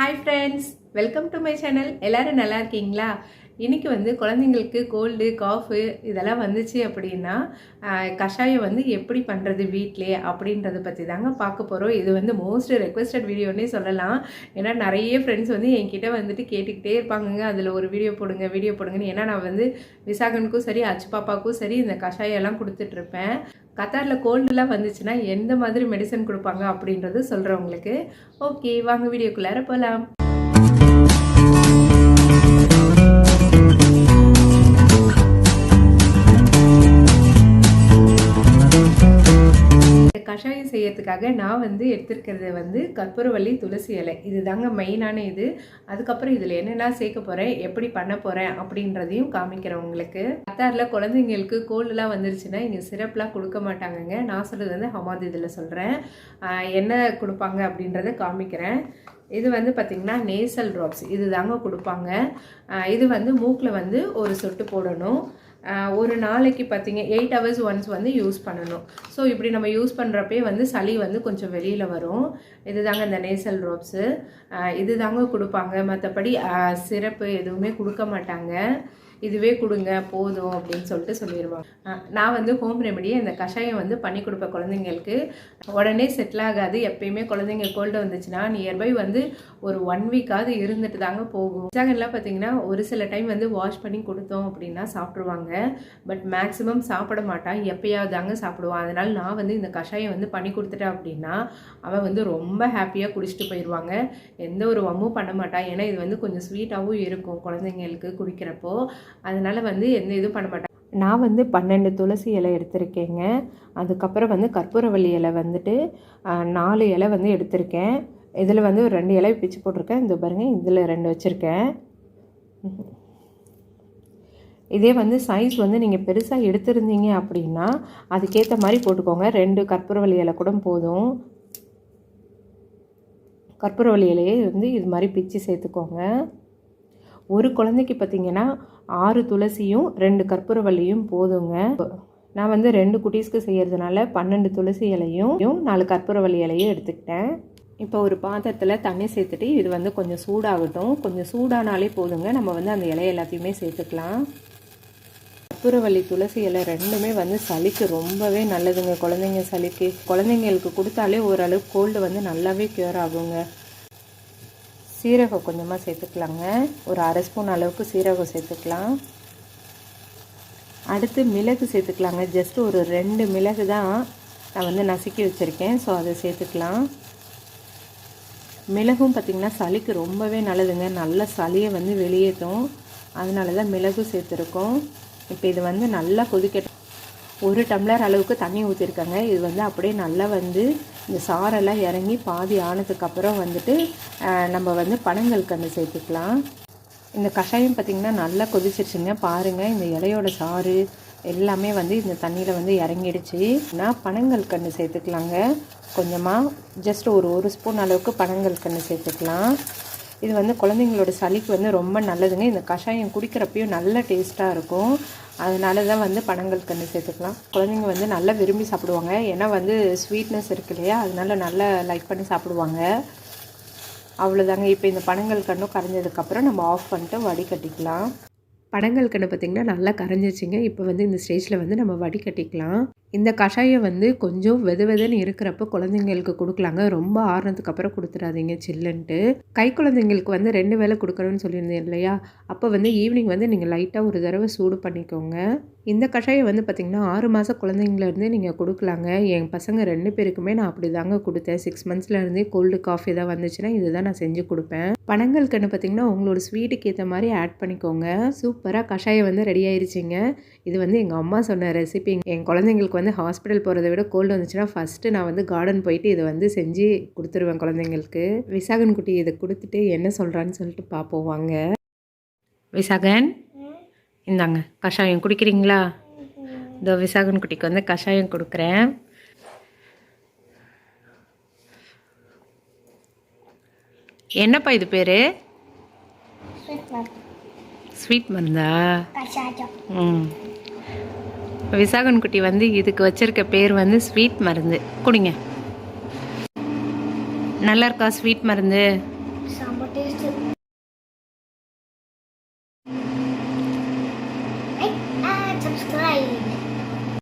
Hi friends, welcome to my channel. எல்லாரும் நல்லா இருக்கீங்களா? இன்னைக்கு வந்து குழந்தைங்களுக்கு கோல்டு காஃபு இதெல்லாம் வந்துச்சு அப்படின்னா கஷாயம் வந்து எப்படி பண்ணுறது வீட்டிலே அப்படின்றத பற்றி தாங்க பார்க்க போகிறோம். இது வந்து மோஸ்ட் ரெக்வெஸ்டட் வீடியோன்னே சொல்லலாம். ஏன்னா நிறைய ஃப்ரெண்ட்ஸ் வந்து என்கிட்ட வந்துட்டு கேட்டுக்கிட்டே இருப்பாங்கங்க, அதில் ஒரு வீடியோ போடுங்கன்னு. ஏன்னா நான் வந்து விசாகனுக்கும் சரி அச்சு பாப்பாவுக்கும் சரி இந்த கஷாயம் எல்லாம் கொடுத்துட்ருப்பேன். கத்தாரில் கோல்டுலாம் வந்துச்சுன்னா எந்த மாதிரி மெடிசன் கொடுப்பாங்க அப்படின்றது சொல்கிறவங்களுக்கு. ஓகே, வாங்க வீடியோக்குள்ளார போகலாம். கஷாயம் செய்யறதுக்காக நான் வந்து எடுத்துருக்கிறது வந்து கற்பூரவள்ளி துளசி இலை, இது தாங்க மெயினான இது. அதுக்கப்புறம் இதில் என்னென்ன சேர்க்க போகிறேன், எப்படி பண்ண போகிறேன் அப்படின்றதையும் காமிக்கிறேன் உங்களுக்கு. கத்தாரில் குழந்தைங்களுக்கு கோல்டுலாம் வந்துருச்சுன்னா இங்கே சிரப்லாம் கொடுக்க மாட்டாங்கங்க. நான் சொல்கிறது வந்து ஹமாத் இதில் சொல்கிறேன், என்ன கொடுப்பாங்க அப்படின்றத காமிக்கிறேன். இது வந்து பார்த்திங்கன்னா நேசல் ட்ராப்ஸ், இது தாங்க கொடுப்பாங்க. இது வந்து மூக்கில் வந்து ஒரு சொட்டு போடணும். ஒரு நாளைக்கு பார்த்திங்க 8 hours ஒன்ஸ் வந்து யூஸ் பண்ணணும். ஸோ இப்படி நம்ம யூஸ் பண்ணுறப்பே வந்து சளி வந்து கொஞ்சம் வெளியில் வரும். இது தாங்க இந்த நேசல் ட்ராப்ஸு, இது தாங்க கொடுப்பாங்க. மற்றபடி சிரப்பு எதுவுமே கொடுக்க மாட்டாங்க. இதுவே கொடுங்க போதும் அப்படின்னு சொல்லிட்டு சொல்லிடுவாங்க. நான் வந்து ஹோம் ரெமெடியை இந்த கஷாயம் வந்து பண்ணி கொடுப்பேன் குழந்தைங்களுக்கு. உடனே செட்டில் ஆகாது. எப்பயுமே குழந்தைங்க கோல்டு வந்துச்சுன்னா நியர்பை வந்து ஒரு 1 வீக்காவது இருந்துட்டு தாங்க போகும். விசாகன்லாம் பார்த்தீங்கன்னா ஒரு சில டைம் வந்து வாஷ் பண்ணி கொடுத்தோம் அப்படின்னா சாப்பிட்ருவாங்க. பட் மேக்ஸிமம் சாப்பிட மாட்டான், எப்பயாவது தாங்க சாப்பிடுவான். அதனால் நான் வந்து இந்த கஷாயம் வந்து பண்ணி கொடுத்துட்டேன் அப்படின்னா அவன் வந்து ரொம்ப ஹாப்பியாக குடிச்சிட்டு போயிடுவாங்க. எந்த ஒரு வம்பும் பண்ண மாட்டான். ஏன்னா இது வந்து கொஞ்சம் ஸ்வீட்டாகவும் இருக்கும் குழந்தைங்களுக்கு குடிக்கிறப்போ. அதனால் வந்து எந்த இதுவும் பண்ண மாட்டேன். நான் வந்து 12 துளசி இலை எடுத்திருக்கேங்க. அதுக்கப்புறம் வந்து கற்பூரவள்ளி இலை வந்துட்டு 4 இலை வந்து எடுத்திருக்கேன். இதில் வந்து ஒரு 2 இலை பிச்சு போட்டிருக்கேன். இந்த பாருங்கள், இதில் 2 வச்சுருக்கேன். இதே வந்து சைஸ் வந்து நீங்கள் பெருசாக எடுத்திருந்தீங்க அப்படின்னா அதுக்கேற்ற மாதிரி போட்டுக்கோங்க. 2 கற்பூரவள்ளி இலை கூட போதும். கற்பூரவள்ளி இலையே வந்து இது மாதிரி பிச்சு சேர்த்துக்கோங்க. ஒரு குழந்தைக்கு பார்த்திங்கன்னா 6 துளசியும் 2 கற்பூரவள்ளியும் போதுங்க. நான் வந்து 2 குட்டீஸ்க்கு செய்கிறதுனால 12 துளசி இலையும் 4 கற்பூரவள்ளி இலையும் எடுத்துக்கிட்டேன். இப்போ ஒரு பாத்திரத்தில் தண்ணி சேர்த்துட்டு இது வந்து கொஞ்சம் சூடாகட்டும். கொஞ்சம் சூடானாலே போதுங்க. நம்ம வந்து அந்த இலை எல்லாத்தையுமே சேர்த்துக்கலாம். கற்பூரவள்ளி துளசி இலை ரெண்டுமே வந்து சளிக்கு ரொம்பவே நல்லதுங்க. குழந்தைங்க சளிக்கு குழந்தைங்களுக்கு கொடுத்தாலே ஓரளவு கோல்டு வந்து நல்லாவே க்யூர் ஆகுங்க. சீரகம் கொஞ்சமாக சேர்த்துக்கலாங்க. ஒரு 1/2 ஸ்பூன் அளவுக்கு சீரகம் சேர்த்துக்கலாம். அடுத்து மிளகு சேர்த்துக்கலாங்க. ஜஸ்ட் ஒரு 2 மிளகு தான் நான் வந்து நசுக்கி வச்சுருக்கேன். ஸோ அதை சேர்த்துக்கலாம். மிளகும் பார்த்திங்கன்னா சளிக்கு ரொம்பவே நல்லதுங்க. நல்ல சளியை வந்து வெளியேற்றும். அதனால தான் மிளகு சேர்த்துருக்கோம். இப்போ இது வந்து நல்லா கொதிக்கட்டும். 1 டம்ளர் அளவுக்கு தண்ணி ஊற்றிருக்காங்க. இது வந்து அப்படியே நல்லா வந்து இந்த சாரெல்லாம் இறங்கி பாதி ஆனதுக்கப்புறம் வந்துட்டு நம்ம வந்து பனங்கல்கண்டு சேர்த்துக்கலாம். இந்த கஷாயம் பார்த்திங்கன்னா நல்லா கொதிச்சிருச்சுங்க. பாருங்கள், இந்த இலையோட சாறு எல்லாமே வந்து இந்த தண்ணியில் வந்து இறங்கிடுச்சு. நான் பனங்கல்கண்டு சேர்த்துக்கலாங்க. கொஞ்சமாக ஜஸ்ட் ஒரு ஸ்பூன் அளவுக்கு பனங்கல்கண்டு சேர்த்துக்கலாம். இது வந்து குழந்தைங்களோட சளிக்கு வந்து ரொம்ப நல்லதுங்க. இந்த கஷாயம் குடிக்கிறப்பையும் நல்ல டேஸ்ட்டாக இருக்கும். அதனால தான் வந்து பனங்கல்கண்டு சேர்த்துக்கலாம். குழந்தைங்க வந்து நல்லா விரும்பி சாப்பிடுவாங்க. ஏன்னா வந்து ஸ்வீட்னஸ் இருக்கு இல்லையா, அதனால நல்லா லைக் பண்ணி சாப்பிடுவாங்க. அவ்வளோதாங்க. இப்போ இந்த பனங்கல்கண்டும் கரைஞ்சதுக்கப்புறம் நம்ம ஆஃப் பண்ணிட்டு வடிகட்டிக்கலாம். பனங்கல்கண்டு பார்த்திங்கன்னா நல்லா கரைஞ்சிச்சிங்க. இப்போ வந்து இந்த ஸ்டேஜில் வந்து நம்ம வடிகட்டிக்கலாம். இந்த கஷாயம் வந்து கொஞ்சம் வெதுன்னு இருக்கிறப்ப குழந்தைங்களுக்கு கொடுக்கலாங்க. ரொம்ப ஆறுனதுக்கு அப்புறம் கொடுத்துடாதீங்க சில்லுன்ட்டு. கை குழந்தைங்களுக்கு வந்து 2 வேளை கொடுக்கணும்னு சொல்லியிருந்தேன் இல்லையா, அப்போ வந்து ஈவினிங் வந்து நீங்கள் லைட்டாக ஒரு தடவை சூடு பண்ணிக்கோங்க. இந்த கஷாயம் வந்து பார்த்திங்கன்னா 6 மாதம் குழந்தைங்கலேருந்தே நீங்கள் கொடுக்கலாங்க. என் பசங்க 2 பேருக்குமே நான் அப்படி தாங்க கொடுத்தேன். 6 monthsலேருந்தே கோல்டு காஃபி ஏதாவது வந்துச்சுன்னா இதுதான் நான் செஞ்சு கொடுப்பேன். பனங்கல்கண்டு பார்த்திங்கன்னா உங்களோட ஸ்வீட்டுக்கு ஏற்ற மாதிரி ஆட் பண்ணிக்கோங்க. சூப்பராக கஷாயம் வந்து ரெடி ஆயிடுச்சிங்க. இது வந்து எங்கள் அம்மா சொன்ன ரெசிபி. என் குழந்தைங்களுக்கு வந்து ஹாஸ்பிட்டல் போகிறத விட கோல்டு வந்துச்சுன்னா ஃபஸ்ட்டு நான் வந்து கார்டன் போயிட்டு இதை வந்து செஞ்சு கொடுத்துருவேன் குழந்தைங்களுக்கு. விசாகன் குட்டி இதை கொடுத்துட்டு என்ன சொல்கிறான்னு சொல்லிட்டு பார்ப்போம் வாங்க. விசாகன், இந்தாங்க கஷாயம் குடிக்கிறீங்களா? இந்த விசாகன் குட்டிக்கு வந்து கஷாயம் கொடுக்குறேன். என்னப்பா இது பேர்? ஸ்வீட் மருந்தா? விசாகன் குட்டி வந்து இதுக்கு வச்சிருக்க பேர் வந்து ஸ்வீட் மருந்து. குடிங்க. நல்லா இருக்கா ஸ்வீட் மருந்து? And subscribe.